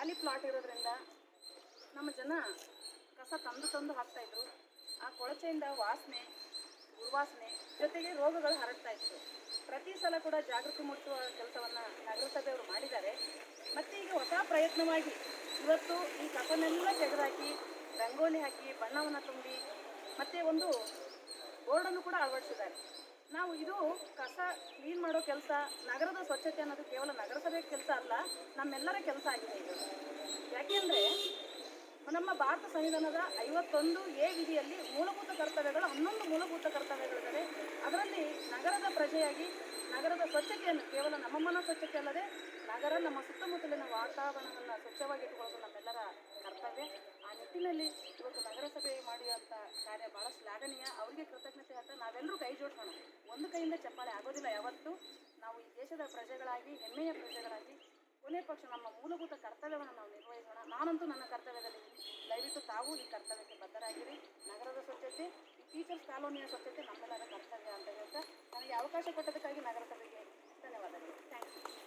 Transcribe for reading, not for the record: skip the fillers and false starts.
ಖಾಲಿ ಪ್ಲಾಟ್ ಇರೋದ್ರಿಂದ ನಮ್ಮ ಜನ ಕಸ ತಂದು ಹಾಕ್ತಾಯಿದ್ರು. ಆ ಕೊಳಚೆಯಿಂದ ವಾಸನೆ, ದುರ್ವಾಸನೆ ಜೊತೆಗೆ ರೋಗಗಳು ಹರಡ್ತಾ ಇತ್ತು. ಪ್ರತಿ ಸಲ ಕೂಡ ಜಾಗೃತಿ ಮೂಡಿಸುವ ಕೆಲಸವನ್ನು ನಗರಸಭೆಯವರು ಮಾಡಿದ್ದಾರೆ. ಮತ್ತು ಈಗ ಹೊಸ ಪ್ರಯತ್ನವಾಗಿ ಇವತ್ತು ಈ ಕಸನೆಲ್ಲ ತೆಗೆದುಹಾಕಿ ರಂಗೋಲಿ ಹಾಕಿ ಬಣ್ಣವನ್ನು ತುಂಬಿ ಮತ್ತು ಒಂದು ಬೋರ್ಡನ್ನು ಕೂಡ ಅಳವಡಿಸಿದ್ದಾರೆ. ನಾವು ಇದು ಕಸ ಕ್ಲೀನ್ ಮಾಡೋ ಕೆಲಸ, ನಗರದ ಸ್ವಚ್ಛತೆ ಅನ್ನೋದು ಕೇವಲ ನಗರಸಭೆ ಕೆಲಸ ಅಲ್ಲ, ನಮ್ಮೆಲ್ಲರ ಕೆಲಸ ಆಗಿದೆ ಇದು. ಯಾಕೆಂದರೆ ನಮ್ಮ ಭಾರತ ಸಂವಿಧಾನದ 51A ವಿಧಿಯಲ್ಲಿ ಮೂಲಭೂತ ಕರ್ತವ್ಯಗಳು 11 ಮೂಲಭೂತ ಕರ್ತವ್ಯಗಳಿವೆ. ಅದರಲ್ಲಿ ನಗರದ ಪ್ರಜೆಯಾಗಿ ನಗರದ ಸ್ವಚ್ಛತೆಯನ್ನು ಕೇವಲ ನಮ್ಮ ಮನ ಸ್ವಚ್ಛತೆ ಅಲ್ಲದೆ ನಗರ ನಮ್ಮ ಸುತ್ತಮುತ್ತಲಿನ ವಾತಾವರಣವನ್ನು ಸ್ವಚ್ಛವಾಗಿಟ್ಟುಕೊಳ್ಳೋದು ನಮ್ಮೆಲ್ಲರ ಕರ್ತವ್ಯ. ಆ ನಿಟ್ಟಿನಲ್ಲಿ ಇವತ್ತು ನಗರಸಭೆ ಮಾಡುವಂಥ ಕಾರ್ಯ ಭಾಳ ಶ್ಲಾಘನೀಯ. ಅವರಿಗೆ ಕೃತಜ್ಞತೆ ಅಂತ ನಾವೆಲ್ಲರೂ ಕೈ ಜೋಡಿಸೋಣ. ಒಂದು ಕೈಯಿಂದ ಚಪ್ಪಾಳೆ ಆಗೋದಿಲ್ಲ ಯಾವತ್ತೂ. ನಾವು ಈ ದೇಶದ ಪ್ರಜೆಗಳಾಗಿ, ಹೆಮ್ಮೆಯ ಪ್ರಜೆಗಳಾಗಿ ಕೊನೆ ಪಕ್ಷ ನಮ್ಮ ಮೂಲಭೂತ ಕರ್ತವ್ಯವನ್ನು ನಾವು ನಿರ್ವಹಿಸೋಣ. ನಾನಂತೂ ನನ್ನ ಕರ್ತವ್ಯದಲ್ಲಿದ್ದೀನಿ. ದಯವಿಟ್ಟು ತಾವು ಈ ಕರ್ತವ್ಯಕ್ಕೆ ಬದ್ಧರಾಗಿರಿ. ನಗರದ ಸ್ವಚ್ಛತೆ, ಈ ಟೀಚರ್ಸ್ ಕಾಲೋನಿಯ ಸ್ವಚ್ಛತೆ ನಮ್ಮೆಲ್ಲರ ಕರ್ತವ್ಯ ಅಂತ ಹೇಳ್ತಾ ನನಗೆ ಅವಕಾಶ ಕೊಟ್ಟದಕ್ಕಾಗಿ ನಗರಸಭೆಗೆ ಧನ್ಯವಾದಗಳು. Thank you.